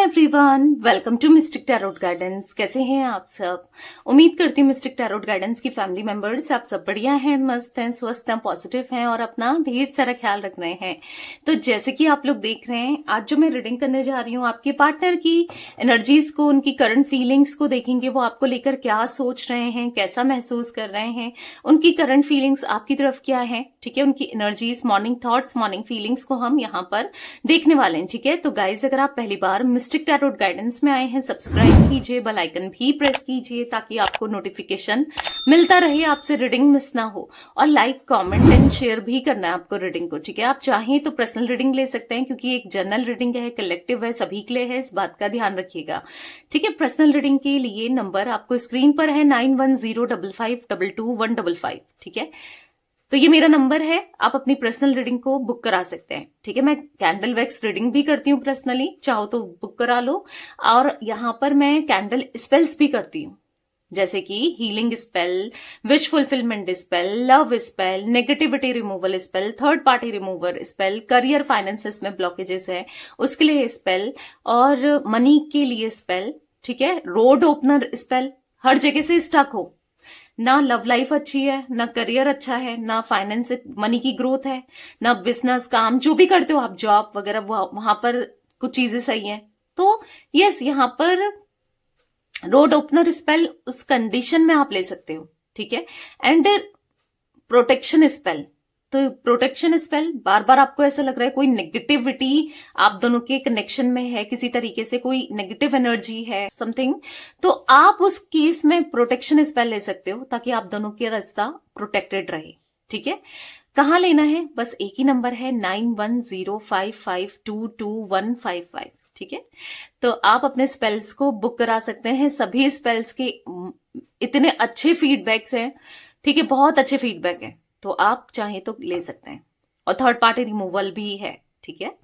Everyone, welcome to mystic tarot guidance. कैसे हैं आप सब? उम्मीद करती हूँ मिस्टिक टैरोट गाइडेंस की फैमिली मेंबर्स आप सब बढ़िया हैं, मस्त हैं, स्वस्थ हैं, पॉजिटिव हैं और अपना ढेर सारा ख्याल रख रहे हैं। तो जैसे कि आप लोग देख रहे हैं, आज जो मैं रीडिंग करने जा रही हूँ आपके पार्टनर की एनर्जीज को, उनकी करंट फीलिंग्स को देखेंगे। वो आपको लेकर क्या सोच रहे हैं, कैसा महसूस कर रहे हैं, उनकी करंट फीलिंग्स आपकी तरफ क्या है। ठीक है, उनकी energies, morning thoughts, morning feelings को हम यहाँ पर देखने वाले हैं। ठीक है, तो गाइज अगर आप पहली बार मिस्टिक टैरोट गाइडेंस में आए हैं, सब्सक्राइब कीजिए, बेल आइकन भी प्रेस कीजिए ताकि आपको नोटिफिकेशन मिलता रहे, आपसे रीडिंग मिस ना हो। और लाइक, कमेंट एंड शेयर भी करना है आपको रीडिंग को। ठीक है, आप चाहें तो पर्सनल रीडिंग ले सकते हैं क्योंकि एक जनरल रीडिंग है, कलेक्टिव है, सभी के लिए है, इस बात का ध्यान रखिएगा। ठीक है, पर्सनल रीडिंग के लिए नंबर आपको स्क्रीन पर है 9105522155। ठीक है, तो ये मेरा नंबर है, आप अपनी पर्सनल रीडिंग को बुक करा सकते हैं। ठीक है, मैं कैंडल वैक्स रीडिंग भी करती हूँ पर्सनली, चाहो तो बुक करा लो। और यहां पर मैं कैंडल स्पेल्स भी करती हूँ, जैसे कि healing spell, wish fulfilment spell, love spell, negativity removal spell, third party remover spell, career finances में ब्लॉकेजेस है उसके लिए स्पेल, और मनी के लिए स्पेल। ठीक है, रोड ओपनर स्पेल, हर जगह से स्टक हो ना, लव लाइफ अच्छी है ना, करियर अच्छा है ना, फाइनेंस मनी की ग्रोथ है ना, बिजनेस काम जो भी करते हो आप, जॉब वगैरह, वहां पर कुछ चीजें सही है। तो यस, यहाँ पर रोड ओपनर स्पेल उस कंडीशन में आप ले सकते हो। ठीक है, एंड प्रोटेक्शन स्पेल, तो प्रोटेक्शन स्पेल, बार बार आपको ऐसा लग रहा है कोई नेगेटिविटी आप दोनों के कनेक्शन में है, किसी तरीके से कोई नेगेटिव एनर्जी है समथिंग, तो आप उस केस में प्रोटेक्शन स्पेल ले सकते हो ताकि आप दोनों के रास्ता प्रोटेक्टेड रहे। ठीक है, कहाँ लेना है? बस एक ही नंबर है 9105522155। ठीक है, तो आप अपने स्पेल्स को बुक करा सकते हैं। सभी स्पेल्स के इतने अच्छे फीडबैक्स हैं, ठीक है, बहुत अच्छे फीडबैक है, तो आप चाहें तो ले सकते हैं। और थर्ड पार्टी रिमूवल भी है। ठीक है,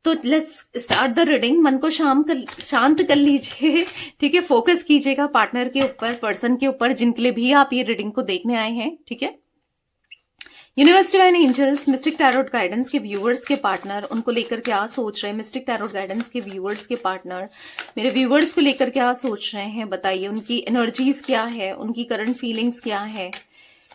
तो लेट्स स्टार्ट द रीडिंग। मन को शांत कर लीजिए। ठीक है, फोकस कीजिएगा पार्टनर के ऊपर, पर्सन के ऊपर जिनके लिए भी आप ये रीडिंग को देखने आए हैं। ठीक है, universe divine angels, mystic tarot guidance के व्यूअर्स के पार्टनर, उनको लेकर क्या सोच रहे हैं? मिस्टिक टैरोट गाइडेंस के व्यूअर्स के पार्टनर मेरे व्यूअर्स को लेकर क्या सोच रहे हैं? बताइए, उनकी एनर्जीज क्या है, उनकी करंट फीलिंग्स क्या है?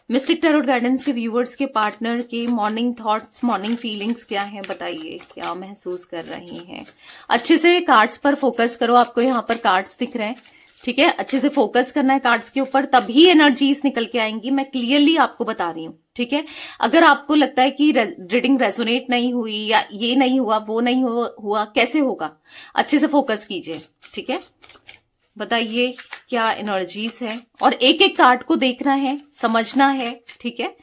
मिस्टिक टैरोट गाइडेंस के व्यूअर्स के पार्टनर के मॉर्निंग थॉट्स, मॉर्निंग फीलिंग्स क्या हैं? बताइए, क्या महसूस कर रही हैं? अच्छे से कार्ड्स पर फोकस करो, आपको यहाँ पर कार्ड्स दिख रहे हैं। ठीक है, अच्छे से फोकस करना है कार्ड्स के ऊपर, तभी एनर्जीज निकल के आएंगी। मैं क्लियरली आपको बता रही हूँ। ठीक है, अगर आपको लगता है कि रीडिंग रेजोनेट नहीं हुई या ये नहीं हुआ, वो नहीं हुआ, कैसे होगा? अच्छे से फोकस कीजिए। ठीक है, बताइए क्या एनर्जीज है, और एक एक कार्ड को देखना है, समझना है। ठीक है,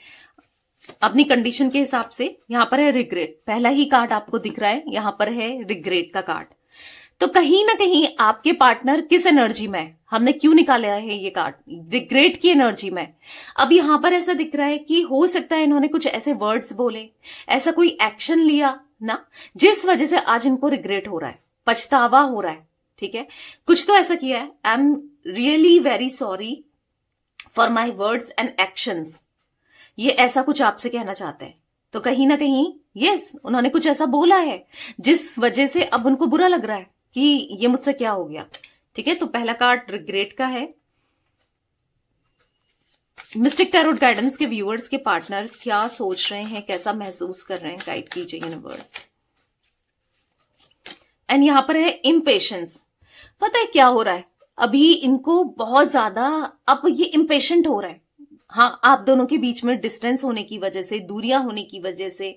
अपनी कंडीशन के हिसाब से। यहां पर है रिग्रेट, पहला ही कार्ड आपको दिख रहा है, यहां पर है रिग्रेट का कार्ड। तो कहीं ना कहीं आपके पार्टनर किस एनर्जी में है? हमने क्यों निकाला है ये कार्ड? रिग्रेट की एनर्जी में। अब यहां पर ऐसा दिख रहा है कि हो सकता है इन्होंने कुछ ऐसे वर्ड्स बोले, ऐसा कोई एक्शन लिया ना, जिस वजह से आज इनको रिग्रेट हो रहा है, पछतावा हो रहा है। ठीक है, कुछ तो ऐसा किया है। I am really very sorry for my words and actions, ये ऐसा कुछ आपसे कहना चाहते हैं। तो कहीं ना कहीं यस, उन्होंने कुछ ऐसा बोला है जिस वजह से अब उनको बुरा लग रहा है कि ये मुझसे क्या हो गया। ठीक है, तो पहला कार्ड रिग्रेट का है। मिस्टिक टैरोट गाइडेंस के व्यूअर्स के पार्टनर क्या सोच रहे हैं, कैसा महसूस कर रहे हैं? गाइड कीजिए यूनिवर्स। एंड यहां पर है इम्पेशेंस। पता है क्या हो रहा है? अभी इनको बहुत ज्यादा अब ये इम्पेशेंट हो रहा है। हाँ, आप दोनों के बीच में डिस्टेंस होने की वजह से, दूरियां होने की वजह से,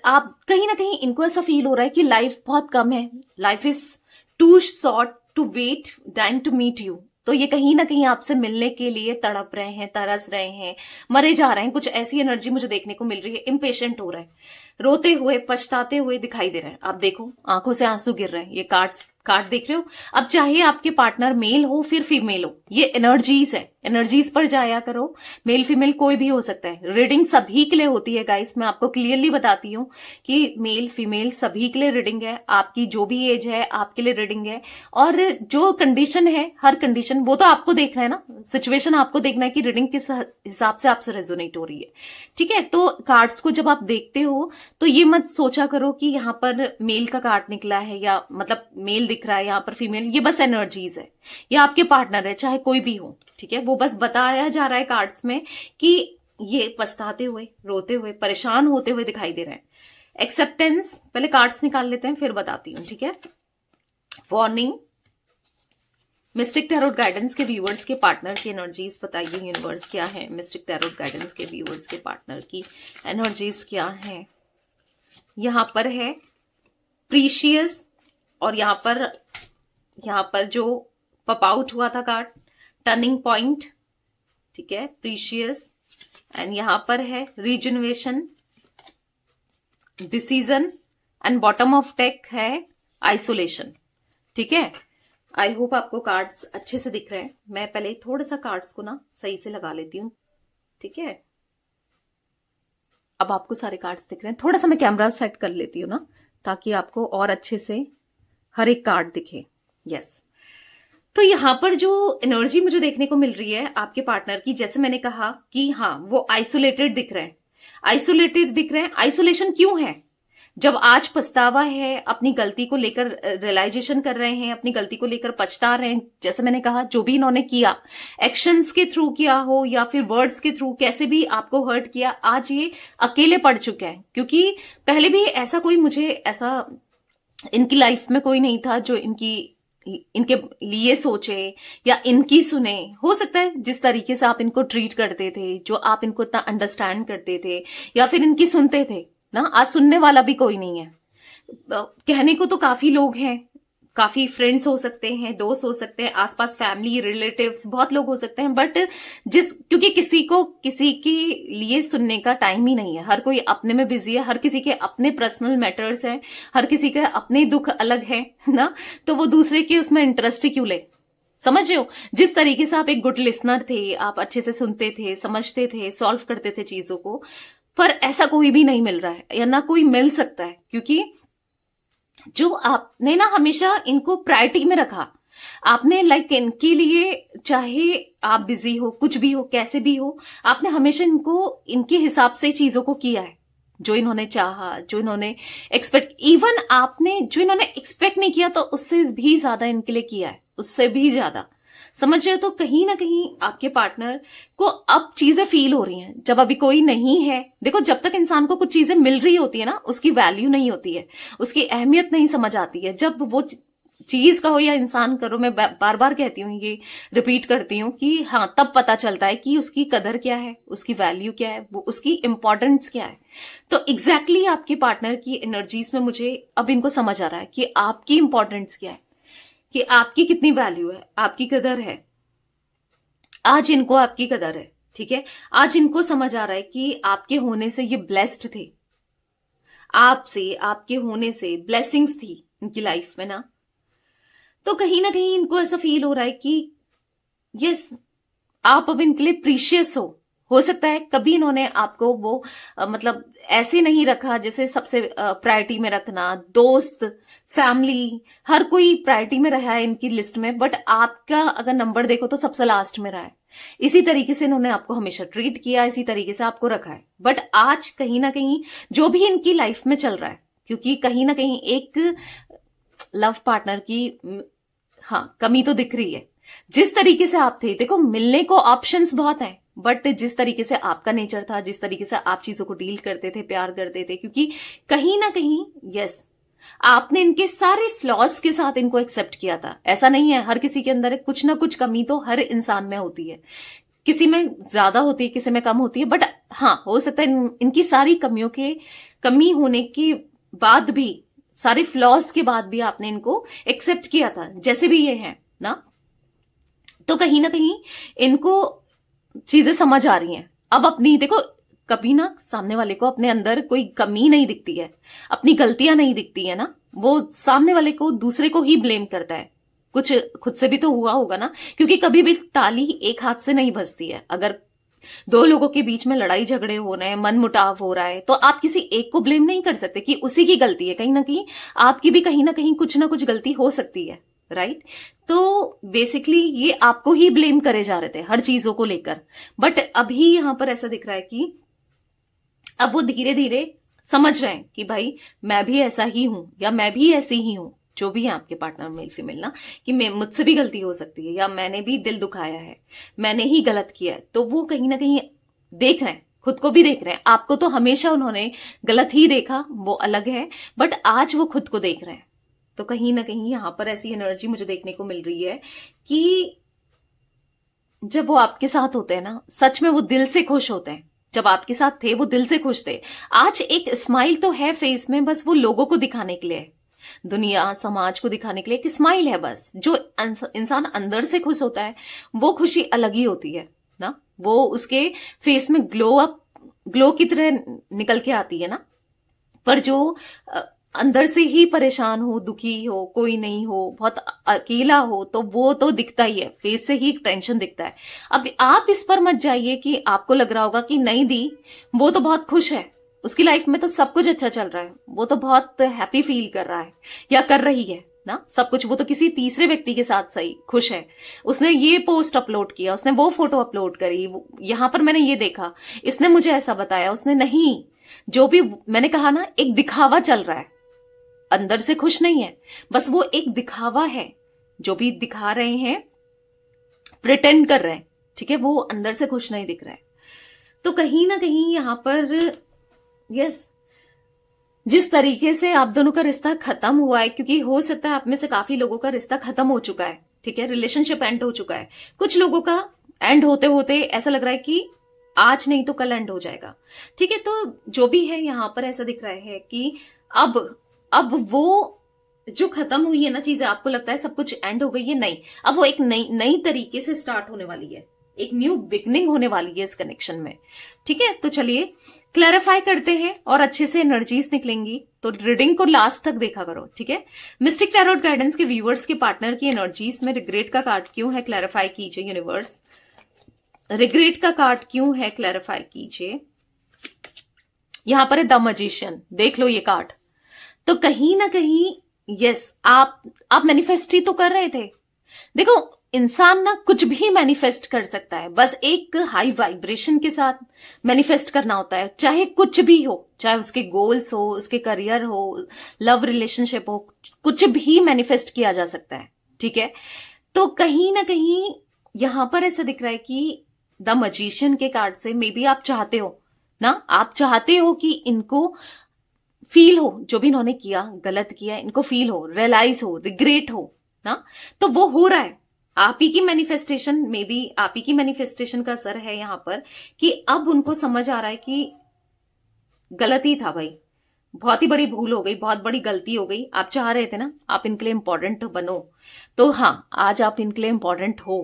आप कहीं ना कहीं इनको ऐसा फील हो रहा है कि लाइफ बहुत कम है, life is too short to wait time to meet you. तो ये कहीं ना कहीं आपसे मिलने के लिए तड़प रहे हैं, तरस रहे हैं, मरे जा रहे हैं। कुछ ऐसी एनर्जी मुझे देखने को मिल रही है। इम्पेशेंट हो रहे हैं, रोते हुए, पछताते हुए दिखाई दे रहे हैं। आप देखो, आंखों से आंसू गिर रहे हैं, ये कार्ड्स कार्ड देख रहे हो। अब चाहे आपके पार्टनर मेल हो फिर फीमेल हो, ये एनर्जीज है, एनर्जीज पर जाया करो। मेल फीमेल कोई भी हो सकता है, रीडिंग सभी के लिए होती है गाइस। मैं आपको क्लियरली बताती हूँ कि मेल फीमेल सभी के लिए रीडिंग है, आपकी जो भी एज है आपके लिए रीडिंग है। और जो कंडीशन है, हर कंडीशन वो तो आपको देखना है ना, सिचुएशन आपको देखना है कि रीडिंग किस हिसाब से आपसे रेजोनेट हो रही है, ठीक है। तो कार्ड्स को जब आप देखते हो तो ये मत सोचा करो कि यहाँ पर मेल का कार्ड निकला है या मतलब मेल दिख रहा है यहाँ पर फीमेल, ये बस एनर्जीज है, ये आपके पार्टनर है चाहे कोई भी हो, ठीक है। वो बस बताया जा रहा है कार्ड्स में कि ये पछताते हुए, रोते हुए, परेशान होते हुए दिखाई दे रहे हैं। एक्सेप्टेंस, पहले कार्ड्स निकाल लेते हैं फिर बताती हूँ, ठीक है। वार्निंग, मिस्टिक टैरोट गाइडेंस के व्यूअर्स के पार्टनर की एनर्जीज बताइए यूनिवर्स क्या है। मिस्टिक टैरोट गाइडेंस के व्यूअर्स के पार्टनर की एनर्जीज क्या है। यहां पर है प्रीशियस, और यहां पर जो पॉप आउट हुआ था कार्ड टर्निंग पॉइंट, ठीक है, प्रीशियस। एंड यहां पर है regeneration, decision, and bottom of deck है आइसोलेशन, ठीक है। आई होप आपको कार्ड्स अच्छे से दिख रहे हैं। मैं पहले थोड़ा सा कार्ड्स को ना सही से लगा लेती हूँ, ठीक है। अब आपको सारे कार्ड्स दिख रहे हैं, थोड़ा सा मैं कैमरा सेट कर लेती हूँ ना ताकि आपको और अच्छे से हर एक कार्ड दिखे। यस, तो यहां पर जो एनर्जी मुझे देखने को मिल रही है आपके पार्टनर की, जैसे मैंने कहा कि हाँ वो आइसोलेटेड दिख रहे हैं, आइसोलेटेड दिख रहे हैं। आइसोलेशन क्यों है? जब आज पछतावा है, अपनी गलती को लेकर रियलाइजेशन कर रहे हैं, अपनी गलती को लेकर पछता रहे हैं। जैसे मैंने कहा जो भी इन्होंने किया, एक्शंस के थ्रू किया हो या फिर वर्ड्स के थ्रू, कैसे भी आपको हर्ट किया, आज ये अकेले पड़ चुके हैं। क्योंकि पहले भी ऐसा कोई, मुझे ऐसा इनकी लाइफ में कोई नहीं था जो इनके लिए सोचे या इनकी सुने। हो सकता है जिस तरीके से आप इनको ट्रीट करते थे, जो आप इनको इतना अंडरस्टैंड करते थे या फिर इनकी सुनते थे ना, आज सुनने वाला भी कोई नहीं है। कहने को तो काफी लोग हैं, काफी फ्रेंड्स हो सकते हैं, दोस्त हो सकते हैं, आसपास फैमिली रिलेटिव्स बहुत लोग हो सकते हैं, बट क्योंकि किसी को किसी के लिए सुनने का टाइम ही नहीं है। हर कोई अपने में बिजी है, हर किसी के अपने पर्सनल मैटर्स हैं, हर किसी के अपने दुख अलग है ना, तो वो दूसरे के उसमें इंटरेस्ट ही क्यों ले। समझ रहे हो? जिस तरीके से आप एक गुड लिसनर थे, आप अच्छे से सुनते थे, समझते थे, सॉल्व करते थे चीजों को, पर ऐसा कोई भी नहीं मिल रहा है या ना कोई मिल सकता है। क्योंकि जो आपने ना हमेशा इनको प्रायोरिटी में रखा, आपने लाइक इनके लिए, चाहे आप बिजी हो, कुछ भी हो, कैसे भी हो, आपने हमेशा इनको इनके हिसाब से चीजों को किया है। जो इन्होंने चाहा, जो इन्होंने एक्सपेक्ट, इवन आपने जो इन्होंने एक्सपेक्ट नहीं किया तो उससे भी ज्यादा इनके लिए किया है, उससे भी ज्यादा। समझ रहे हो? तो कहीं ना कहीं आपके पार्टनर को अब चीजें फील हो रही हैं, जब अभी कोई नहीं है। देखो, जब तक इंसान को कुछ चीजें मिल रही होती है ना, उसकी वैल्यू नहीं होती है, उसकी अहमियत नहीं समझ आती है। जब वो चीज कहो या इंसान करो, मैं बार बार कहती हूँ, ये रिपीट करती हूँ कि हाँ, तब पता चलता है कि उसकी कदर क्या है, उसकी वैल्यू क्या है, वो उसकी इंपॉर्टेंस क्या है। तो एग्जैक्टली आपके पार्टनर की एनर्जीज में मुझे अब इनको समझ आ रहा है कि आपकी इंपॉर्टेंस क्या है, कि आपकी कितनी वैल्यू है, आपकी कदर है। आज इनको आपकी कदर है, ठीक है। आज इनको समझ आ रहा है कि आपके होने से ये ब्लेस्ड थे, आपसे, आपके होने से ब्लेसिंग्स थी इनकी लाइफ में ना। तो कहीं ना कहीं इनको ऐसा फील हो रहा है कि यस, आप अब इनके लिए प्रीशियस हो सकता है कभी इन्होंने आपको वो मतलब ऐसे नहीं रखा जैसे सबसे प्रायोरिटी में रखना। दोस्त, फैमिली, हर कोई प्रायोरिटी में रहा है इनकी लिस्ट में, बट आपका अगर नंबर देखो तो सबसे लास्ट में रहा है। इसी तरीके से इन्होंने आपको हमेशा ट्रीट किया, इसी तरीके से आपको रखा है। बट आज कहीं ना कहीं जो भी इनकी लाइफ में चल रहा है, क्योंकि कहीं ना कहीं एक लव पार्टनर की हाँ कमी तो दिख रही है। जिस तरीके से आप थे, देखो मिलने को ऑप्शंस बहुत हैं, बट जिस तरीके से आपका नेचर था, जिस तरीके से आप चीजों को डील करते थे, प्यार करते थे, क्योंकि कहीं ना कहीं यस, आपने इनके सारे फ्लॉज के साथ इनको एक्सेप्ट किया था। ऐसा नहीं है, हर किसी के अंदर कुछ ना कुछ कमी तो हर इंसान में होती है, किसी में ज्यादा होती है, किसी में कम होती है, बट हाँ हो सकता है इनकी सारी कमियों के कमी होने के बाद भी, सारे फ्लॉज के बाद भी आपने इनको एक्सेप्ट किया था जैसे भी ये हैं ना। तो कहीं ना कहीं इनको चीजें समझ आ रही हैं अब अपनी। देखो, कभी ना सामने वाले को अपने अंदर कोई कमी नहीं दिखती है, अपनी गलतियां नहीं दिखती है ना, वो सामने वाले को, दूसरे को ही ब्लेम करता है। कुछ खुद से भी तो हुआ होगा ना, क्योंकि कभी भी ताली एक हाथ से नहीं बजती है। अगर दो लोगों के बीच में लड़ाई झगड़े हो रहे हैं, मन मुटाव हो रहा है, तो आप किसी एक को ब्लेम नहीं कर सकते कि उसी की गलती है। कहीं ना कहीं आपकी भी कहीं ना कहीं कुछ ना कुछ गलती हो सकती है, राइट। तो बेसिकली ये आपको ही ब्लेम करे जा रहे थे हर चीजों को लेकर। बट अभी यहां पर ऐसा दिख रहा है कि अब वो धीरे धीरे समझ रहे हैं कि भाई मैं भी ऐसा ही हूं, या मैं भी ऐसी ही हूं, जो भी है आपके पार्टनर मेल फीमेल ना, कि मैं, मुझसे भी गलती हो सकती है, या मैंने भी दिल दुखाया है, मैंने ही गलत किया है। तो वो कहीं ना कहीं देख रहे हैं, खुद को भी देख रहे हैं। आपको तो हमेशा उन्होंने गलत ही देखा, वो अलग है, बट आज वो खुद को देख रहे हैं। तो कहीं ना कहीं यहां पर ऐसी एनर्जी मुझे देखने को मिल रही है कि जब वो आपके साथ होते हैं ना, सच में वो दिल से खुश होते हैं। जब आपके साथ थे वो दिल से खुश थे। आज एक स्माइल तो है फेस में, बस वो लोगों को दिखाने के लिए है, दुनिया समाज को दिखाने के लिए एक स्माइल है बस। जो इंसान अंदर से खुश होता है वो खुशी अलग ही होती है ना, वो उसके फेस में ग्लो की तरह निकल के आती है ना। पर जो अंदर से ही परेशान हो, दुखी हो, कोई नहीं हो, बहुत अकेला हो, तो वो तो दिखता ही है, फेस से ही टेंशन दिखता है। अब आप इस पर मत जाइए कि आपको लग रहा होगा कि नहीं दी, वो तो बहुत खुश है, उसकी लाइफ में तो सब कुछ अच्छा चल रहा है, वो तो बहुत हैप्पी फील कर रहा है या कर रही है ना, सब कुछ वो तो किसी तीसरे व्यक्ति के साथ सही खुश है। उसने ये पोस्ट अपलोड किया, उसने वो फोटो अपलोड करी, यहां पर मैंने ये देखा, इसने मुझे ऐसा बताया, उसने नहीं, जो भी मैंने कहा ना, एक दिखावा चल रहा है, अंदर से खुश नहीं है, बस वो एक दिखावा है। जो भी दिखा रहे हैं, प्रिटेंड कर रहे हैं, ठीक है, वो अंदर से खुश नहीं दिख रहा है। तो कहीं ना कहीं यहां पर यस, जिस तरीके से आप दोनों का रिश्ता खत्म हुआ है, क्योंकि हो सकता है आप में से काफी लोगों का रिश्ता खत्म हो चुका है, ठीक है, रिलेशनशिप एंड हो चुका है। कुछ लोगों का एंड होते होते ऐसा लग रहा है कि आज नहीं तो कल एंड हो जाएगा, ठीक है। तो जो भी है यहां पर ऐसा दिख रहा है कि अब वो जो खत्म हुई है ना चीजें, आपको लगता है सब कुछ एंड हो गई है, नहीं, अब वो एक नई तरीके से स्टार्ट होने वाली है, एक न्यू बिगनिंग होने वाली है इस कनेक्शन में, ठीक है। तो चलिए क्लैरिफाई करते हैं और अच्छे से एनर्जीज निकलेंगी, तो रीडिंग को लास्ट तक देखा करो, ठीक है। मिस्टिक टैरोट गाइडेंस के व्यूअर्स के पार्टनर की एनर्जीज में रिग्रेट का कार्ड क्यों है, क्लैरिफाई कीजिए यूनिवर्स। रिग्रेट का कार्ड क्यों है, क्लैरिफाई कीजिए। यहां पर है द मैजिशियन, देख लो ये कार्ड। तो कहीं ना कहीं यस, आप मैनिफेस्ट ही तो कर रहे थे। देखो, इंसान ना कुछ भी मैनिफेस्ट कर सकता है, बस एक हाई वाइब्रेशन के साथ मैनिफेस्ट करना होता है, चाहे कुछ भी हो, चाहे उसके गोल्स हो, उसके करियर हो, लव रिलेशनशिप हो, कुछ भी मैनिफेस्ट किया जा सकता है, ठीक है। तो कहीं ना कहीं यहां पर ऐसा दिख रहा है कि द मैजिशियन के कार्ड से मे बी आप चाहते हो ना, आप चाहते हो कि इनको फील हो, जो भी इन्होंने किया, गलत किया, इनको फील हो, रियलाइज हो, रिग्रेट हो ना, तो वो हो रहा है। आप ही की मैनिफेस्टेशन, मे बी आप ही की मैनिफेस्टेशन का असर है यहां पर, कि अब उनको समझ आ रहा है कि गलत ही था भाई, बहुत ही बड़ी भूल हो गई, बहुत बड़ी गलती हो गई। आप चाह रहे थे ना आप इनके लिए इंपॉर्टेंट बनो, तो हाँ, आज आप इनके लिए इंपॉर्टेंट हो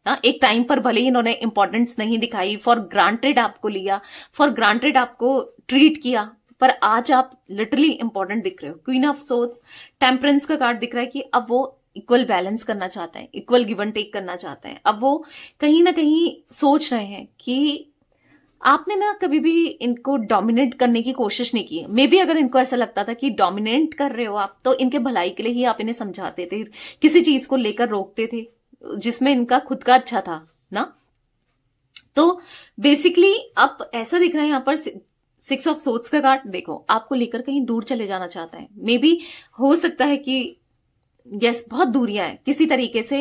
ना। एक टाइम पर भले ही इन्होंने इंपॉर्टेंस नहीं दिखाई, फॉर ग्रांटेड आपको लिया, फॉर ग्रांटेड आपको ट्रीट किया, पर आज आप लिटरली इंपॉर्टेंट दिख रहे हो। क्वीन ऑफ सोर्ड्स, टेम्परेंस का कार्ड दिख रहा है कि अब वो इक्वल बैलेंस करना चाहते हैं, इक्वल गिव एंड टेक करना चाहते हैं। अब वो कहीं ना कहीं सोच रहे हैं कि आपने ना कभी भी इनको डोमिनेट करने की कोशिश नहीं की। मे बी अगर इनको ऐसा लगता था कि डोमिनेट कर रहे हो आप, तो इनके भलाई के लिए ही आप इन्हें समझाते थे, किसी चीज को लेकर रोकते थे जिसमें इनका खुद का अच्छा था ना। तो बेसिकली अब ऐसा दिख रहा है यहां पर 6 ऑफ सोर्ड्स का कार्ड, देखो आपको लेकर कहीं दूर चले जाना चाहता है। मे बी हो सकता है कि यस, बहुत दूरियां है, किसी तरीके से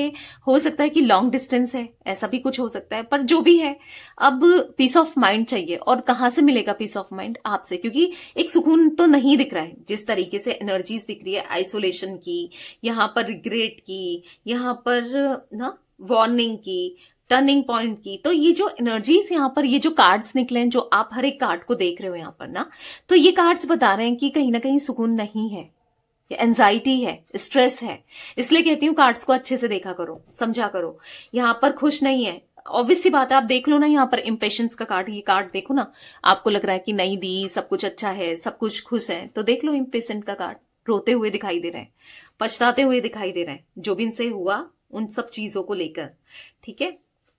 हो सकता है कि लॉन्ग डिस्टेंस है, ऐसा भी कुछ हो सकता है। पर जो भी है, अब पीस ऑफ माइंड चाहिए। और कहां से मिलेगा पीस ऑफ माइंड? आपसे, क्योंकि एक सुकून तो नहीं दिख रहा है। जिस तरीके से एनर्जीज दिख रही है आइसोलेशन की, यहां पर रिग्रेट की, यहां पर ना वार्निंग की, टर्निंग पॉइंट की, तो ये जो एनर्जीज यहां पर, ये जो कार्ड्स निकले हैं, जो आप हर एक कार्ड को देख रहे हो यहां पर ना, तो ये कार्ड्स बता रहे हैं कि कहीं ना कहीं सुकून नहीं है, एंजाइटी है, स्ट्रेस है। इसलिए कहती हूँ कार्ड्स को अच्छे से देखा करो, समझा करो। यहां पर खुश नहीं है, ऑब्वियस सी बात है। आप देख लो ना यहाँ पर इम्पेशंस का कार्ड, ये कार्ड देखो ना, आपको लग रहा है कि नहीं दी, सब कुछ अच्छा है, सब कुछ खुश है, तो देख लो इम्पेशेंट का कार्ड, रोते हुए दिखाई दे रहे हैं, पछताते हुए दिखाई दे रहे हैं, जो भी इनसे हुआ उन सब चीजों को लेकर। ठीक है,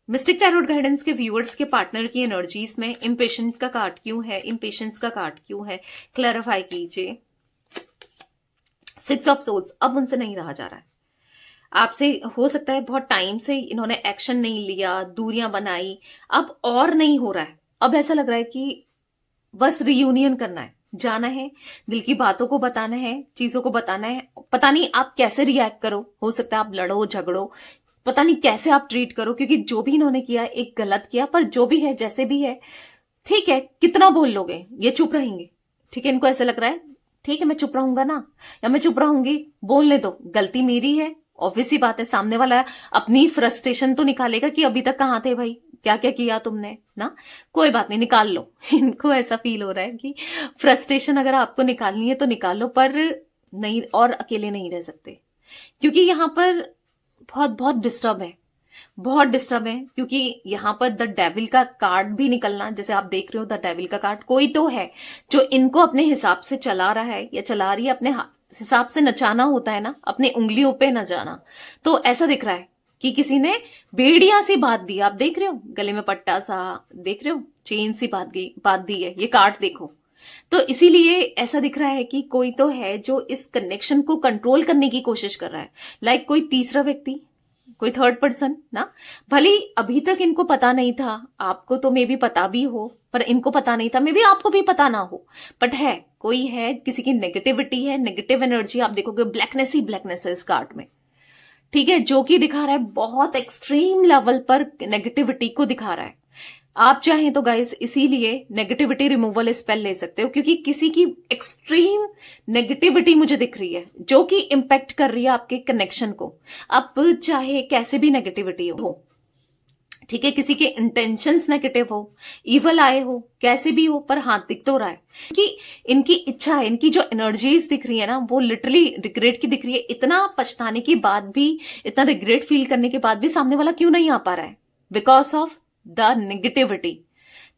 मिस्टिक टैरोट गाइडेंस के व्यूअर्स के पार्टनर की एनर्जीज में इम्पेशेंट का कार्ड क्यों है, इम्पेशेंस का कार्ड क्यों है, क्लैरिफाई कीजिए। 6 ऑफ सोल्स, अब उनसे नहीं रहा जा रहा है, आपसे हो सकता है बहुत टाइम से इन्होंने एक्शन नहीं लिया, दूरियां बनाई, अब और नहीं हो रहा है। अब ऐसा लग रहा है कि बस रियूनियन करना है, जाना है, दिल की बातों को बताना है, चीजों को बताना है। पता नहीं आप कैसे रिएक्ट करो, हो सकता है आप लड़ो झगड़ो, पता नहीं कैसे आप ट्रीट करो, क्योंकि जो भी इन्होंने किया एक गलत किया, पर जो भी है जैसे भी है ठीक है। कितना बोल लोगे, ये चुप रहेंगे। ठीक है, इनको ऐसा लग रहा है ठीक है मैं चुप रहूंगा ना, या मैं चुप रहूंगी, बोलने दो, गलती मेरी है। ऑब्वियस सी बात है, सामने वाला अपनी फ्रस्ट्रेशन तो निकालेगा कि अभी तक कहाँ थे भाई, क्या क्या किया तुमने ना, कोई बात नहीं निकाल लो। इनको ऐसा फील हो रहा है कि फ्रस्ट्रेशन अगर आपको निकालनी है तो निकाल लो, पर नहीं, और अकेले नहीं रह सकते, क्योंकि यहां पर बहुत बहुत डिस्टर्ब है, बहुत डिस्टर्ब है। क्योंकि यहां पर द डेविल का कार्ड भी निकलना, जैसे आप देख रहे हो द डेविल का कार्ड, कोई तो है जो इनको अपने हिसाब से चला रहा है या चला रही है, अपने हिसाब से नचाना होता है ना, अपने उंगलियों पे नचाना। तो ऐसा दिख रहा है कि किसी ने बेड़िया सी बात दी, आप देख रहे हो गले में पट्टा सा, देख रहे हो चेन सी बात दी है, ये कार्ड देखो। तो इसीलिए ऐसा दिख रहा है कि कोई तो है जो इस कनेक्शन को कंट्रोल करने की कोशिश कर रहा है, लाइक कोई तीसरा व्यक्ति, कोई थर्ड पर्सन ना। भले अभी तक इनको पता नहीं था, आपको तो मे बी पता भी हो, पर इनको पता नहीं था, मे बी आपको भी पता ना हो, बट है कोई है, किसी की नेगेटिविटी है, नेगेटिव एनर्जी आप देखोगे, ब्लैकनेस ही ब्लैकनेस है इस कार्ड में। ठीक है, जो कि दिखा रहा है बहुत एक्सट्रीम लेवल पर नेगेटिविटी को दिखा रहा है। आप चाहें तो गाइस इसीलिए नेगेटिविटी रिमूवल स्पेल ले सकते हो, क्योंकि किसी की एक्सट्रीम नेगेटिविटी मुझे दिख रही है जो कि इंपैक्ट कर रही है आपके कनेक्शन को। अब चाहे कैसे भी नेगेटिविटी हो, ठीक है, किसी के इंटेंशंस नेगेटिव हो, इवल आए हो, कैसे भी हो, पर हाथ दिख तो रहा है कि इनकी इच्छा है, इनकी जो एनर्जीज दिख रही है ना, वो लिटरली रिग्रेट की दिख रही है। इतना पछताने के बाद भी, इतना रिग्रेट फील करने के बाद भी सामने वाला क्यों नहीं आ पा रहा है? Because of the negativity,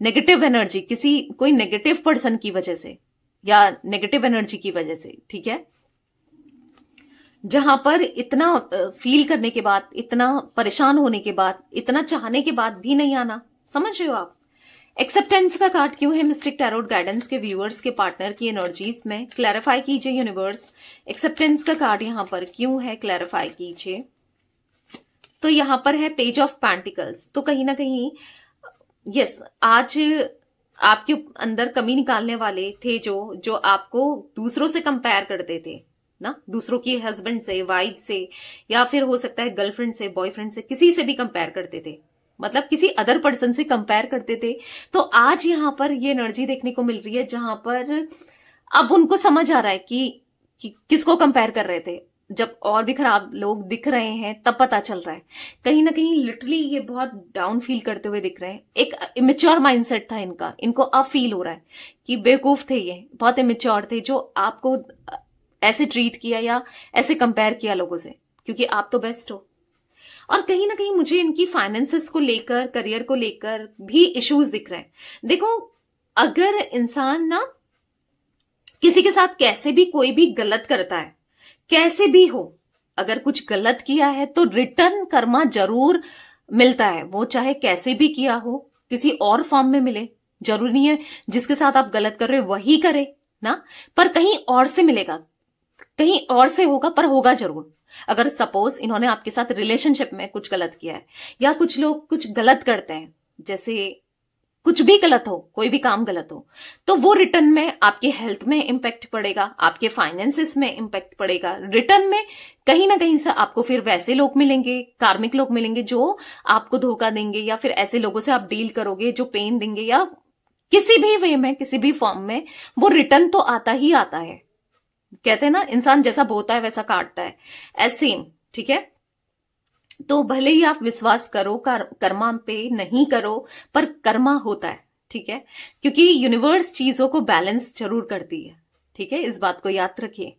negative energy, किसी कोई नेगेटिव पर्सन की वजह से या नेगेटिव एनर्जी की वजह से। ठीक है, जहां पर इतना फील करने के बाद, इतना परेशान होने के बाद, इतना चाहने के बाद भी नहीं आना, समझ रहे हो आप? एक्सेप्टेंस का कार्ड क्यों है मिस्टिक टैरोट गाइडेंस के व्यूअर्स के पार्टनर की एनर्जीज में? क्लैरिफाई कीजिए यूनिवर्स, एक्सेप्टेंस का कार्ड यहां पर क्यों है, क्लैरिफाई कीजिए। तो यहां पर है पेज ऑफ पेंटिकल्स। तो कहीं ना कहीं यस, आज आपके अंदर कमी निकालने वाले थे जो आपको दूसरों से कंपेयर करते थे ना, दूसरों की हस्बैंड से, वाइफ से, या फिर हो सकता है गर्लफ्रेंड से, बॉयफ्रेंड से, किसी से भी कंपेयर करते थे, मतलब किसी अदर पर्सन से कंपेयर करते थे। तो आज यहां पर ये एनर्जी देखने को मिल रही है जहां पर अब उनको समझ आ रहा है कि किसको कंपेयर कर रहे थे। जब और भी खराब लोग दिख रहे हैं तब पता चल रहा है, कहीं ना कहीं लिटरली ये बहुत डाउन फील करते हुए दिख रहे हैं। एक इमेच्योर माइंडसेट था इनका, इनको अब फील हो रहा है कि बेवकूफ थे, ये बहुत इमेच्योर थे जो आपको ऐसे ट्रीट किया या ऐसे कंपेयर किया लोगों से, क्योंकि आप तो बेस्ट हो। और कहीं ना कहीं मुझे इनकी फाइनेंसेस को लेकर, करियर को लेकर भी इश्यूज दिख रहे हैं। देखो, अगर इंसान ना किसी के साथ कैसे भी कोई भी गलत करता है, कैसे भी हो, अगर कुछ गलत किया है तो रिटर्न कर्मा जरूर मिलता है, वो चाहे कैसे भी किया हो, किसी और फॉर्म में मिले। जरूरी नहीं है जिसके साथ आप गलत कर रहे हो वही करे ना, पर कहीं और से मिलेगा, कहीं और से होगा, पर होगा जरूर। अगर सपोज इन्होंने आपके साथ रिलेशनशिप में कुछ गलत किया है, या कुछ लोग कुछ गलत करते हैं, जैसे कुछ भी गलत हो, कोई भी काम गलत हो, तो वो रिटर्न में आपके हेल्थ में इंपैक्ट पड़ेगा, आपके फाइनेंसेस में इंपैक्ट पड़ेगा। रिटर्न में कहीं ना कहीं से आपको फिर वैसे लोग मिलेंगे, कार्मिक लोग मिलेंगे जो आपको धोखा देंगे, या फिर ऐसे लोगों से आप डील करोगे जो पेन देंगे, या किसी भी वे में, किसी भी फॉर्म में वो रिटर्न तो आता ही आता है। कहते हैं ना, इंसान जैसा बोता है वैसा काटता है, ऐसे। ठीक है, तो भले ही आप विश्वास करो कर्मा पे, नहीं करो, पर कर्मा होता है। ठीक है, क्योंकि यूनिवर्स चीजों को बैलेंस जरूर करती है। ठीक है, इस बात को याद रखिए।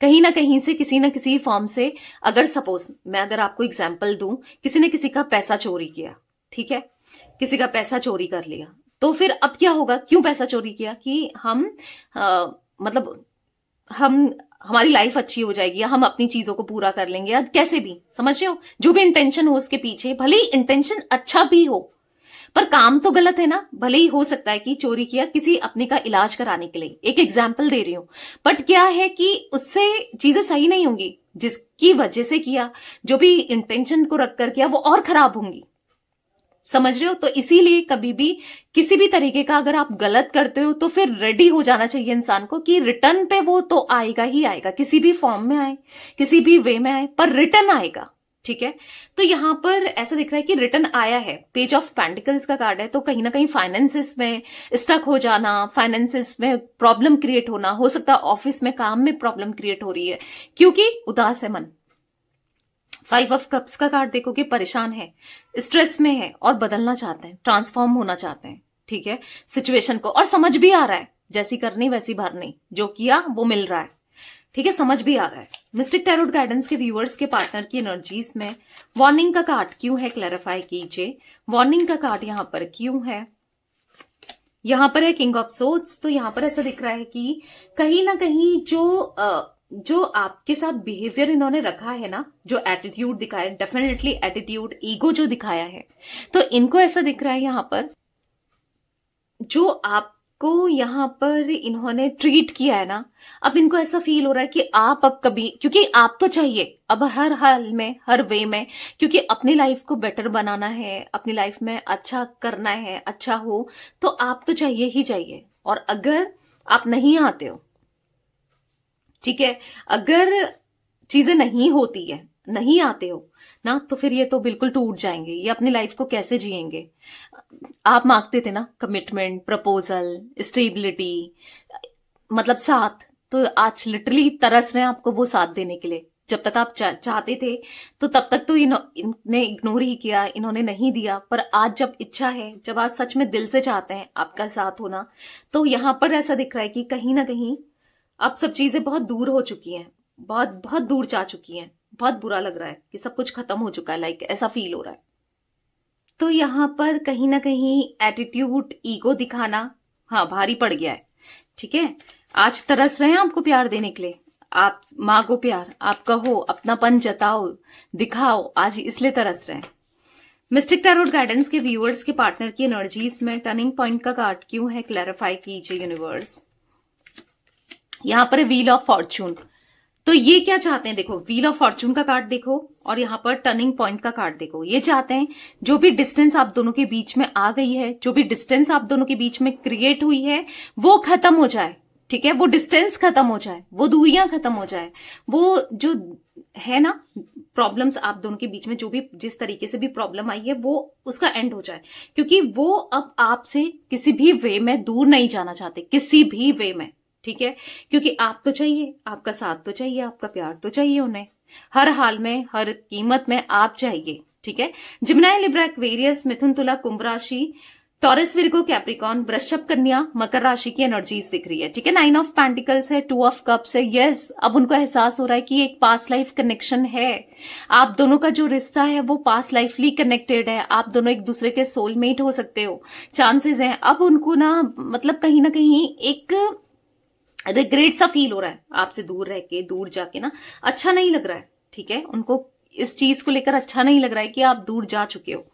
कहीं ना कहीं से, किसी ना किसी फॉर्म से, अगर सपोज मैं अगर आपको एग्जाम्पल दूं, किसी ने किसी का पैसा चोरी किया, ठीक है, किसी का पैसा चोरी कर लिया, तो फिर अब क्या होगा? क्यों पैसा चोरी किया? कि हम मतलब हमारी लाइफ अच्छी हो जाएगी, या हम अपनी चीजों को पूरा कर लेंगे, या कैसे भी, समझ रहे हो, जो भी इंटेंशन हो उसके पीछे, भले ही इंटेंशन अच्छा भी हो पर काम तो गलत है ना। भले ही हो सकता है कि चोरी किया किसी अपने का इलाज कराने के लिए, एक एग्जाम्पल दे रही हूं, बट क्या है कि उससे चीजें सही नहीं होंगी। जिसकी वजह से किया, जो भी इंटेंशन को रखकर किया, वो और खराब होंगी, समझ रहे हो। तो इसीलिए कभी भी किसी भी तरीके का अगर आप गलत करते हो तो फिर रेडी हो जाना चाहिए इंसान को कि रिटर्न पे वो तो आएगा ही आएगा, किसी भी फॉर्म में आए, किसी भी वे में आए, पर रिटर्न आएगा, ठीक है। तो यहां पर ऐसा दिख रहा है कि रिटर्न आया है, पेज ऑफ पेंटिकल्स का कार्ड है, तो कहीं ना कहीं फाइनेंसिस में स्टक हो जाना, फाइनेंसिस में प्रॉब्लम क्रिएट होना, हो सकता है ऑफिस में काम में प्रॉब्लम क्रिएट हो रही है क्योंकि उदास है मन। 5 ऑफ कप्स का कार्ड देखो कि परेशान है, स्ट्रेस में है और बदलना चाहते हैं, ट्रांसफॉर्म होना चाहते हैं, ठीक है, सिचुएशन को, और समझ भी आ रहा है जैसी करनी वैसी भरनी, जो किया वो मिल रहा है, ठीक है, समझ भी आ रहा है। मिस्टिक टैरोट गाइडेंस के व्यूअर्स के पार्टनर की एनर्जीज में वार्निंग का कार्ड क्यों है, क्लैरिफाई कीजिए। वार्निंग का कार्ड यहां पर क्यों है? यहां पर है किंग ऑफ सोर्ड्स। तो यहां पर ऐसा दिख रहा है कि कहीं ना कहीं जो आपके साथ बिहेवियर इन्होंने रखा है ना, जो एटीट्यूड दिखाया, डेफिनेटली एटीट्यूड, ईगो जो दिखाया है, तो इनको ऐसा दिख रहा है यहां पर जो आपको यहां पर इन्होंने ट्रीट किया है ना, अब इनको ऐसा फील हो रहा है कि आप अब कभी, क्योंकि आप तो चाहिए अब हर हाल में, हर वे में, क्योंकि अपनी लाइफ को बेटर बनाना है, अपनी लाइफ में अच्छा करना है, अच्छा हो, तो आप तो चाहिए ही चाहिए। और अगर आप नहीं आते हो, ठीक है, अगर चीजें नहीं होती है, नहीं आते हो ना, तो फिर ये तो बिल्कुल टूट जाएंगे, ये अपनी लाइफ को कैसे जिएंगे। आप मांगते थे ना कमिटमेंट, प्रपोजल, स्टेबिलिटी, मतलब साथ, तो आज लिटरली तरस रहे हैं आपको वो साथ देने के लिए। जब तक आप चाहते थे तो तब तक तो इन्होंने इग्नोर ही किया, इन्होंने नहीं दिया, पर आज जब इच्छा है, जब आज सच में दिल से चाहते हैं आपका साथ होना, तो यहां पर ऐसा दिख रहा है कि कहीं ना कहीं अब सब चीजें बहुत दूर हो चुकी हैं, बहुत बहुत दूर जा चुकी हैं, बहुत बुरा लग रहा है कि सब कुछ खत्म हो चुका है, लाइक ऐसा फील हो रहा है। तो यहां पर कहीं ना कहीं एटीट्यूड, ईगो दिखाना, हाँ, भारी पड़ गया है, ठीक है। आज तरस रहे हैं आपको प्यार देने के लिए, आप मांगो प्यार, आप कहो, अपनापन जताओ, दिखाओ, आज इसलिए तरस रहे हैं। मिस्टिक टैरोट गाइडेंस के व्यूअर्स के पार्टनर की एनर्जीज में टर्निंग पॉइंट का कार्ड क्यों है, क्लैरिफाई कीजिए यूनिवर्स। यहां पर व्हील ऑफ फॉर्चून। तो ये क्या चाहते हैं, देखो व्हील ऑफ फॉर्चून का कार्ड देखो और यहां पर टर्निंग पॉइंट का कार्ड देखो। ये चाहते हैं जो भी डिस्टेंस आप दोनों के बीच में आ गई है, जो भी डिस्टेंस आप दोनों के बीच में क्रिएट हुई है, वो खत्म हो जाए, ठीक है, वो डिस्टेंस खत्म हो जाए, वो दूरियां खत्म हो जाए, वो जो है ना प्रॉब्लम्स आप दोनों के बीच में, जो भी जिस तरीके से भी प्रॉब्लम आई है, वो उसका एंड हो जाए, क्योंकि वो अब आपसे किसी भी वे में दूर नहीं जाना चाहते, किसी भी वे में, ठीक है, क्योंकि आप तो चाहिए, आपका साथ तो चाहिए, आपका प्यार तो चाहिए उन्हें, हर हाल में, हर कीमत में आप चाहिए, ठीक है। जिम्नाई, लिब्रा, एक्वेरियस, मिथुन, तुला, कुंभ राशि, टॉरस, विर्गो, कैप्रिकॉन, वृषभ, कन्या, मकर राशि की एनर्जीज दिख रही है, ठीक है। 9 ऑफ पेंटिकल्स है, 2 ऑफ कप्स है। यस, अब उनको एहसास हो रहा है कि एक पास्ट लाइफ कनेक्शन है, आप दोनों का जो रिश्ता है वो पास्ट लाइफली कनेक्टेड है, आप दोनों एक दूसरे के सोलमेट हो सकते हो, चांसेस हैं। अब उनको ना मतलब कहीं ना कहीं एक रिग्रेट सा फील हो रहा है, आपसे दूर रह के, दूर जाके ना अच्छा नहीं लग रहा है, ठीक है, उनको इस चीज को लेकर अच्छा नहीं लग रहा है कि आप दूर जा चुके हो।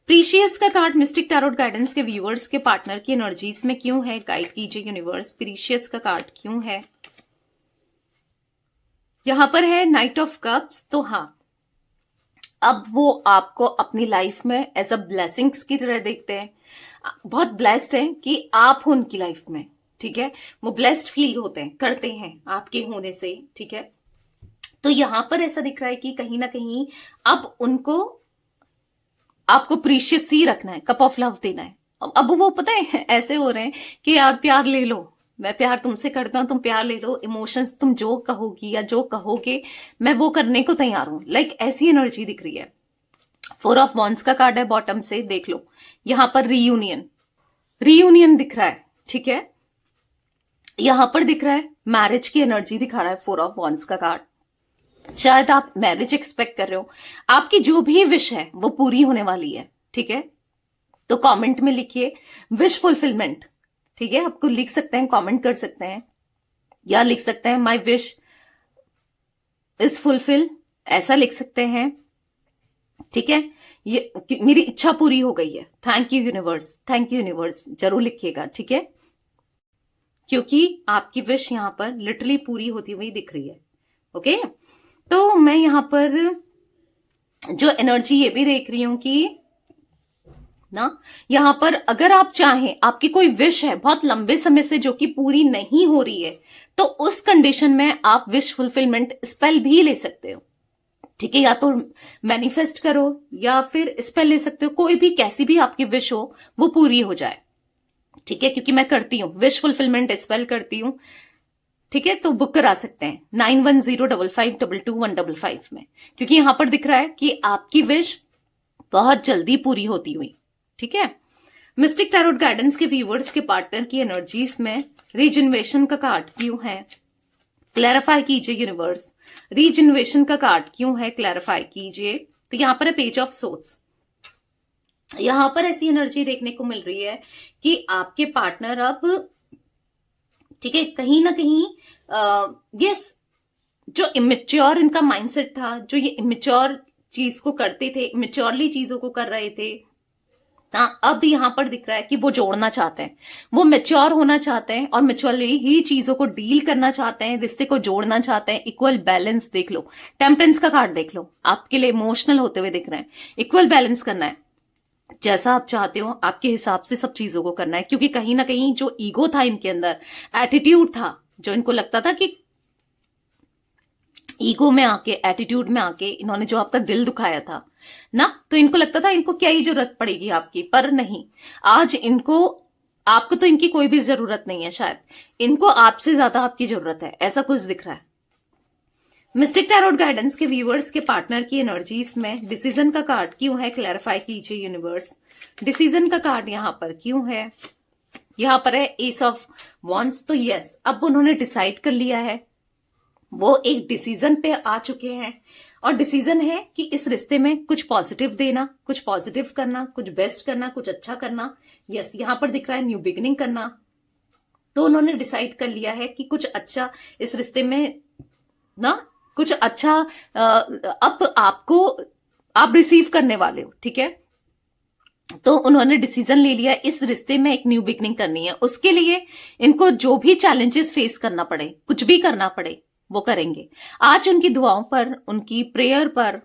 प्रीशियस का कार्ड मिस्टिक टैरोट गाइडेंस के व्यूअर्स के पार्टनर की एनर्जीज में क्यों है, गाइड कीजिए यूनिवर्स। प्रीशियस का कार्ड क्यों है? यहां पर है नाइट ऑफ कप्स। तो हाँ, अब वो आपको अपनी लाइफ में एज अ ब्लेसिंग्स की तरह देखते हैं, बहुत ब्लेस्ड हैं कि आप हो उनकी लाइफ में, ठीक है, वो ब्लेस्ड फील होते हैं, करते हैं आपके होने से, ठीक है। तो यहां पर ऐसा दिख रहा है कि कहीं ना कहीं अब उनको आपको प्रीशियस ही रखना है, कप ऑफ लव देना है। अब वो पता है ऐसे हो रहे हैं कि यार प्यार ले लो, मैं प्यार तुमसे करता हूं, तुम प्यार ले लो, इमोशंस तुम जो कहोगी या जो कहोगे मैं वो करने को तैयार हूं, लाइक ऐसी एनर्जी दिख रही है। 4 ऑफ वॉन्ड्स का कार्ड है बॉटम से, देख लो, यहां पर रीयूनियन दिख रहा है, ठीक है। यहां पर दिख रहा है मैरिज की एनर्जी दिखा रहा है 4 ऑफ वॉन्ड्स का कार्ड। शायद आप मैरिज एक्सपेक्ट कर रहे हो, आपकी जो भी विश है वो पूरी होने वाली है, ठीक है। तो कमेंट में लिखिए विश फुलफिलमेंट, ठीक है, आपको लिख सकते हैं, कमेंट कर सकते हैं, या लिख सकते हैं माय विश इज फुलफिल, ऐसा लिख सकते हैं। ठीक है, ये मेरी इच्छा पूरी हो गई है, thank you universe, thank you universe जरूर लिखिएगा। ठीक है, क्योंकि आपकी विश यहां पर लिटरली पूरी होती हुई दिख रही है। ओके, तो मैं यहां पर जो एनर्जी ये भी देख रही हूं कि ना, यहां पर अगर आप चाहें, आपकी कोई विश है बहुत लंबे समय से जो कि पूरी नहीं हो रही है, तो उस कंडीशन में आप विश फुलफिलमेंट स्पेल भी ले सकते हो। ठीक है, या तो मैनिफेस्ट करो या फिर स्पेल ले सकते हो, कोई भी कैसी भी आपकी विश हो वो पूरी हो जाए। ठीक है, क्योंकि मैं करती हूं विश फुलफिलमेंट स्पेल करती हूं। ठीक है, तो बुक करा सकते हैं 9105522155 में, क्योंकि यहां पर दिख रहा है कि आपकी विश बहुत जल्दी पूरी होती हुई। ठीक है, मिस्टिक टैरोट गाइडेंस के व्यूवर्स के पार्टनर की एनर्जीज में रीजनरेशन का कार्ड क्यों है, क्लैरिफाई कीजिए यूनिवर्स। रीजनरेशन का कार्ड क्यों है, क्लैरिफाई कीजिए। तो यहां पर है पेज ऑफ सोर्ट्स। यहां पर ऐसी एनर्जी देखने को मिल रही है कि आपके पार्टनर अब, ठीक है, कहीं ना कहीं यस, जो इमेच्योर इनका माइंडसेट था, जो ये इमेच्योर चीज को करते थे, इमेच्योरली चीजों को कर रहे थे, अब यहां पर दिख रहा है कि वो जोड़ना चाहते हैं, वो मेच्योर होना चाहते हैं और मेच्योरली ही चीजों को डील करना चाहते हैं, रिश्ते को जोड़ना चाहते हैं। इक्वल बैलेंस देख लो, टेम्परेंस का कार्ड देख लो, आपके लिए इमोशनल होते हुए दिख रहे हैं। इक्वल बैलेंस करना है, जैसा आप चाहते हो आपके हिसाब से सब चीजों को करना है, क्योंकि कहीं ना कहीं जो ईगो था इनके अंदर, एटीट्यूड था, जो इनको लगता था कि ईगो में आके, एटीट्यूड में आके इन्होंने जो आपका दिल दुखाया था ना, तो इनको लगता था इनको क्या ही जरूरत पड़ेगी आपकी, पर नहीं, आज इनको, आपको तो इनकी कोई भी जरूरत नहीं है, शायद इनको आपसे ज्यादा आपकी जरूरत है, ऐसा कुछ दिख रहा है। मिस्टिक टैरोट गाइडेंस के व्यूअर्स के पार्टनर की एनर्जीज में डिसीजन का कार्ड क्यों है, क्लैरिफाई कीजिए यूनिवर्स। डिसीजन का कार्ड यहां पर क्यों है, यहां पर है एस ऑफ वॉन्ड्स। तो यस, अब उन्होंने डिसाइड कर लिया है, वो एक डिसीजन पे आ चुके हैं, और डिसीजन है कि इस रिश्ते में कुछ पॉजिटिव देना, कुछ पॉजिटिव करना, कुछ बेस्ट करना, कुछ अच्छा करना। यस, यहां पर दिख रहा है न्यू बिगिनिंग करना। तो उन्होंने डिसाइड कर लिया है कि कुछ अच्छा इस रिश्ते में ना, कुछ अच्छा अब आपको, आप रिसीव करने वाले हो। ठीक है, तो उन्होंने डिसीजन ले लिया इस रिश्ते में एक न्यू बिगिनिंग करनी है। उसके लिए इनको जो भी चैलेंजेस फेस करना पड़े, कुछ भी करना पड़े, वो करेंगे। आज उनकी दुआओं पर, उनकी प्रेयर पर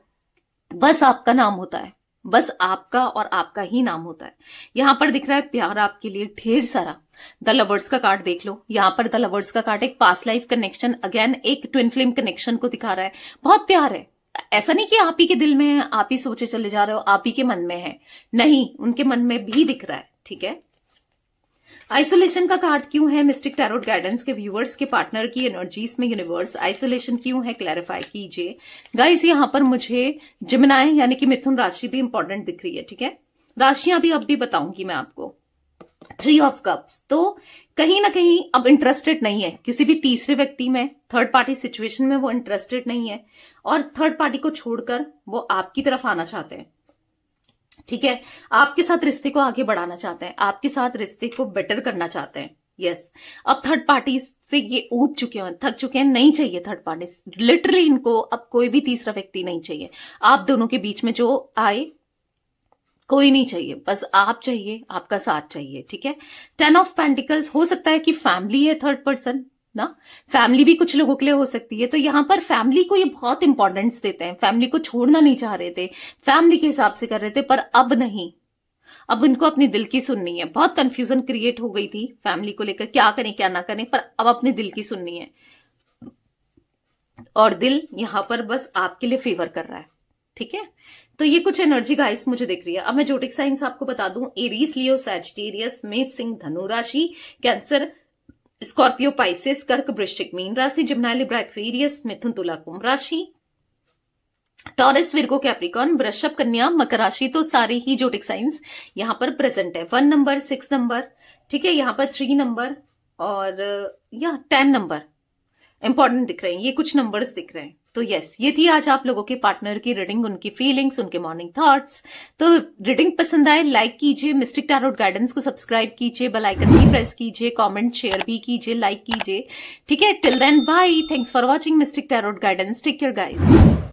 बस आपका नाम होता है, बस आपका और आपका ही नाम होता है। यहां पर दिख रहा है प्यार आपके लिए ढेर सारा। द लवर्स का कार्ड देख लो, यहां पर द लवर्स का कार्ड एक पास्ट लाइफ कनेक्शन, अगेन एक ट्विन फ्लेम कनेक्शन को दिखा रहा है। बहुत प्यार है, ऐसा नहीं कि आप ही के दिल में है, आप ही सोचे चले जा रहे हो, आप ही के मन में है, नहीं, उनके मन में भी दिख रहा है। ठीक है, आइसोलेशन का कार्ड क्यों है मिस्टिक टैरोट गाइडेंस के व्यूअर्स के पार्टनर की एनर्जीज में यूनिवर्स, आइसोलेशन क्यों है, क्लैरिफाई कीजिए गाइस। यहां पर मुझे जिमिनाई यानी कि मिथुन राशि भी इंपॉर्टेंट दिख रही है। ठीक है, राशियां भी अब भी बताऊंगी मैं आपको। 3 ऑफ कप्स, तो कहीं ना कहीं अब इंटरेस्टेड नहीं है किसी भी तीसरे व्यक्ति में, थर्ड पार्टी सिचुएशन में वो इंटरेस्टेड नहीं है, और थर्ड पार्टी को छोड़कर वो आपकी तरफ आना चाहते हैं। ठीक है, आपके साथ रिश्ते को आगे बढ़ाना चाहते हैं, आपके साथ रिश्ते को बेटर करना चाहते हैं। यस, अब थर्ड पार्टी से ये ऊब चुके हैं, थक चुके हैं, नहीं चाहिए थर्ड पार्टी, लिटरली इनको अब कोई भी तीसरा व्यक्ति नहीं चाहिए। आप दोनों के बीच में जो आए कोई नहीं चाहिए, बस आप चाहिए, आपका साथ चाहिए। ठीक है, 10 ऑफ पेंटिकल्स, हो सकता है कि फैमिली है थर्ड पर्सन ना, फैमिली भी कुछ लोगों के लिए हो सकती है। तो यहां पर फैमिली को ये बहुत इंपॉर्टेंस देते हैं, फैमिली को छोड़ना नहीं चाह रहे थे, फैमिली के हिसाब से कर रहे थे, पर अब नहीं, अब इनको अपने दिल की सुननी है। बहुत कंफ्यूजन क्रिएट हो गई थी फैमिली को लेकर, क्या करें क्या ना करें, पर अब अपने दिल की सुननी है, और दिल यहां पर बस आपके लिए फेवर कर रहा है। ठीक है, तो ये कुछ एनर्जी गाइस मुझे दिख रही है। अब मैं जोटिक साइंस आपको बता दूं, एरीज, लियो, सैजिटेरियस, मेष, सिंह, धनु राशि, कैंसर, स्कॉर्पियो, पाइसेस, कर्क, वृश्चिक, मीन राशि, जिम्नाय, लिब्रा, एक्वेरियस, मिथुन, तुला, कुंभ राशि, टॉरस, विर्गो, कैप्रिकॉन, वृषभ, कन्या, मकर राशि। तो सारे ही जोटिक साइंस यहां पर प्रेजेंट है। 1 नंबर, 6 नंबर, ठीक है, यहां पर 3 नंबर और या 10 नंबर इंपॉर्टेंट दिख रहे हैं, ये कुछ नंबर्स दिख रहे हैं। तो यस, ये थी आज आप लोगों के पार्टनर की रीडिंग, उनकी फीलिंग्स, उनके मॉर्निंग थॉट्स। तो रीडिंग पसंद आए लाइक कीजिए, मिस्टिक टैरोट गाइडेंस को सब्सक्राइब कीजिए, बेल आइकन भी प्रेस कीजिए, कमेंट शेयर भी कीजिए, लाइक कीजिए। ठीक है, till then bye, thanks for watching mystic tarot guidance, take care guys.